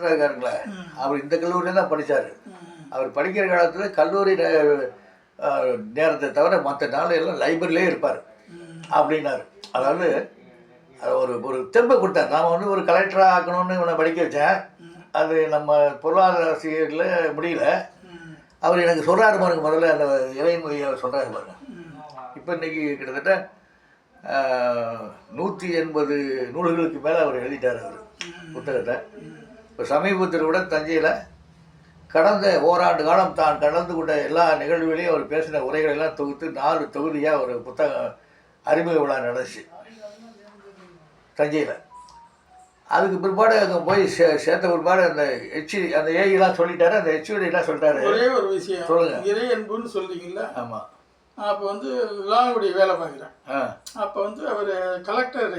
இருக்காருங்களே, அவர் இந்த கல்லூரியில் தான் படித்தார். அவர் படிக்கிற காலத்தில் கல்லூரி நேரத்தை தவிர மற்ற நாள் எல்லாம் லைப்ரரியிலே இருப்பார் அப்படின்னாரு. அதாவது ஒரு ஒரு தெம்பை கொடுத்தார். நான் வந்து ஒரு கலெக்டராக ஆக்கணும்னு இவனை படிக்க வச்சேன். அது நம்ம பொருளாதார ஆசிரியரில் முடியல. அவர் எனக்கு சொல்கிறாரு பாருங்க, முதல்ல அந்த இறைமொழியை அவர் சொல்கிறாரு பாருங்க. இப்போ இன்றைக்கி கிட்டத்தட்ட 180 நூல்களுக்கு மேலே அவர் எழுதிட்டார் அவர் புத்தகத்தை. இப்போ சமீபத்தில் கூட தஞ்சையில் கடந்த ஓராண்டு காலம் தான் கலந்து கொண்ட எல்லா நிகழ்வுகளையும் அவர் பேசின உரைகளெல்லாம் தொகுத்து 4 தொகுதியாக ஒரு புத்தகம் அறிமுக விழா நடந்துச்சு தஞ்சையில். அதுக்கு பிற்பாடு அங்கே போய் சேர்த்த பிற்பாடு அந்த அந்த ஏஐலாம் சொல்லிட்டாரு, அந்த ஹெச்ஓடிலாம் சொல்லிட்டாரு. ஒரே ஒரு விஷயம் சொல்லுங்க, இறை அன்புன்னு சொல்றீங்கல்ல. ஆமாம். அப்போ வந்து லாங்குடி வேலை பார்க்குறேன். அப்போ வந்து அவர் கலெக்டர்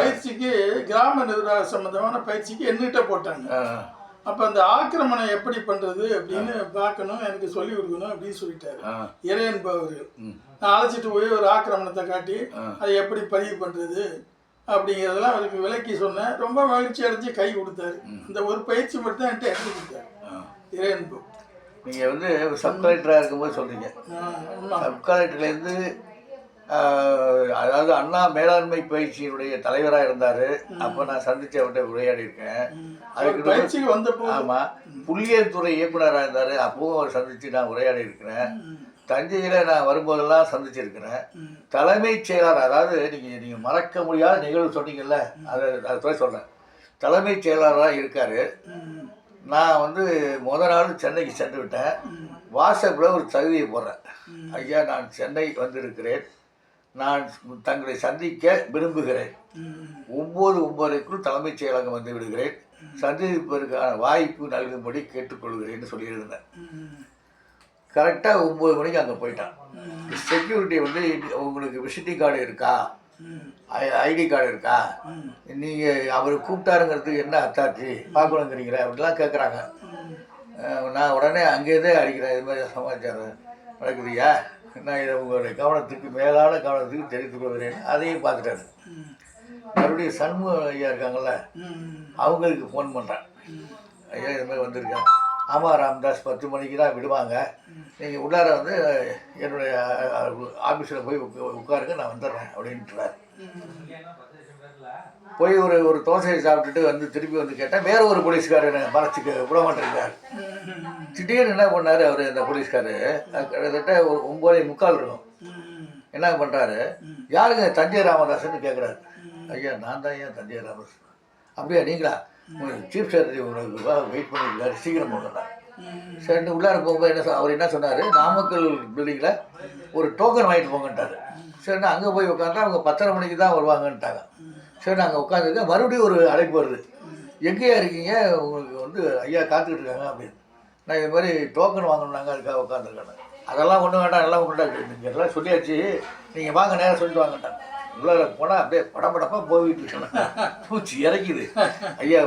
பயிற்சிக்கு கிராம நிர்வாக சம்பந்தமான பயிற்சிக்கு என்கிட்ட போட்டாங்க. அப்போ அந்த ஆக்கிரமணம் எப்படி பண்ணுறது அப்படின்னு பார்க்கணும், எனக்கு சொல்லிக் கொடுக்கணும் அப்படின்னு சொல்லிட்டாரு இறை அன்பு அவர்கள். நான் அழைச்சிட்டு போய் ஒரு ஆக்கிரமணத்தை காட்டி அதை எப்படி பதிவு பண்ணுறது அப்படிங்கிறதெல்லாம் அவருக்கு விளக்கி சொன்னேன். ரொம்ப மகிழ்ச்சி அடைஞ்சு கை கொடுத்தாரு. அந்த ஒரு பயிற்சி மட்டும் தான் என்கிட்ட எடுத்து கொடுத்தாரு இறை அன்பு. நீங்கள் வந்து சப் கலெக்டராக இருக்கும்போது சொல்கிறீங்க, சப் கலெக்டர்லேருந்து அதாவது அண்ணா மேலாண்மை பயிற்சியினுடைய தலைவராக இருந்தார். அப்போ நான் சந்தித்து அவர்கிட்ட உரையாடி இருக்கேன். அதுக்கு பயிற்சிக்கு வந்தப்போ ஆமாம், புள்ளியியல் துறை இயக்குனராக இருந்தார். அப்போவும் அவர் சந்தித்து நான் உரையாடி இருக்கிறேன். தஞ்சையில் நான் வரும்போதெல்லாம் சந்திச்சிருக்கிறேன். தலைமைச் செயலாளர், அதாவது நீங்கள் மறக்க முடியாத நிகழ்வு சொன்னீங்கல்ல, அதை சொல்கிறேன். தலைமைச் செயலாளராக இருக்கார். நான் வந்து நாள் சென்னைக்கு சென்று விட்டேன். வாட்ஸ்அப்பில் ஒரு தகுதியை போடுறேன், ஐயா நான் சென்னை வந்திருக்கிறேன், நான் தங்களை சந்திக்க விரும்புகிறேன், 9:30க்குள் தலைமைச் செயலகம் வந்து விடுகிறேன், சந்திப்பதற்கான வாய்ப்பு நல்கும்படி கேட்டுக்கொள்கிறேன்னு சொல்லி எழுதினேன். கரெக்டாக 9 மணிக்கு அங்கே போயிட்டான். செக்யூரிட்டி வந்து உங்களுக்கு விசிட்டிங் கார்டு இருக்கா, ஐடி கார்டு இருக்கா, நீங்கள் அவர் கூப்பிட்டாருங்கிறதுக்கு என்ன அத்தாட்சி பார்க்கணுங்கிறீங்களா அப்படிலாம் கேட்குறாங்க. நான் உடனே அங்கேயே அடிக்கிறேன், இது மாதிரி சமாச்சாரம் நடக்குதுயா, நான் இதை உங்களுடைய கவனத்துக்கு மேலான கவனத்துக்கு தெரிவித்துக் கொள்கிறேன். அதையும் பார்த்துட்டாரு. மறுபடியும் சண்முக ஐயா இருக்காங்கள்ல, அவங்களுக்கு ஃபோன் பண்ணுறேன், ஐயா இது மாதிரி வந்திருக்கேன். ஆமாம் ராம்தாஸ், 10 மணிக்கு தான் விடுவாங்க, நீங்கள் உள்ளார வந்து என்னுடைய ஆஃபீஸில் போய் உட்காருங்க, நான் வந்துடுறேன் அப்படின்ட்டுறாரு. போய் ஒரு தோசையை சாப்பிட்டுட்டு வந்து திருப்பி வந்து கேட்டால் வேறு ஒரு போலீஸ்காரர் மறைச்சிக்க விட மாட்டேங்கிறார். திடீர்னு என்ன பண்ணார் அவர், அந்த போலீஸ்காரு கிட்டத்தட்ட ஒரு 9:45 இருக்கும். என்ன பண்ணுறாரு, யாருங்க தஞ்சை ராமதாஸ்ன்னு கேட்குறாரு. ஐயா நான் தான், ஐயா தஞ்சை ராமதாஸ். அப்படியா நீங்களா, சீஃப் செக்ரட்டரி உங்களுக்கு வெயிட் பண்ணியிருக்காரு, சீக்கிரம் போகலாம். சரின்னு உள்ளார போகும்போது அவர் என்ன சொன்னார், நாமக்கல் பில்டிங்கில் ஒரு டோக்கன் வாங்கிட்டு போங்கன்ட்டார். சரிண்ணா அங்கே போய் உட்காந்தா அவங்க 10:30 மணிக்கு தான் வருவாங்கன்ட்டாங்க. சரி நாங்கள் உட்காந்துருக்கேன். மறுபடியும் ஒரு அழைப்பு வருது, எங்கேயா இருக்கீங்க, உங்களுக்கு வந்து ஐயா காத்துக்கிட்டு இருக்காங்க அப்படின்னு. நான் இது மாதிரி டோக்கன் வாங்கணுன்னாங்க, அதுக்காக உட்காந்துருக்கேன். அதெல்லாம் ஒன்றும் வேண்டாம், எல்லாம் ஒன்றும் நீங்கள் எல்லாம் சொல்லியாச்சு, நீங்கள் வாங்க நேரம் சொல்லிட்டு வாங்கட்டாங்க. உள்ளார போனால் அப்படியே படப்படப்பாக போய்கிட்டு இருக்கேன், பூச்சி இறக்கிது. ஐயா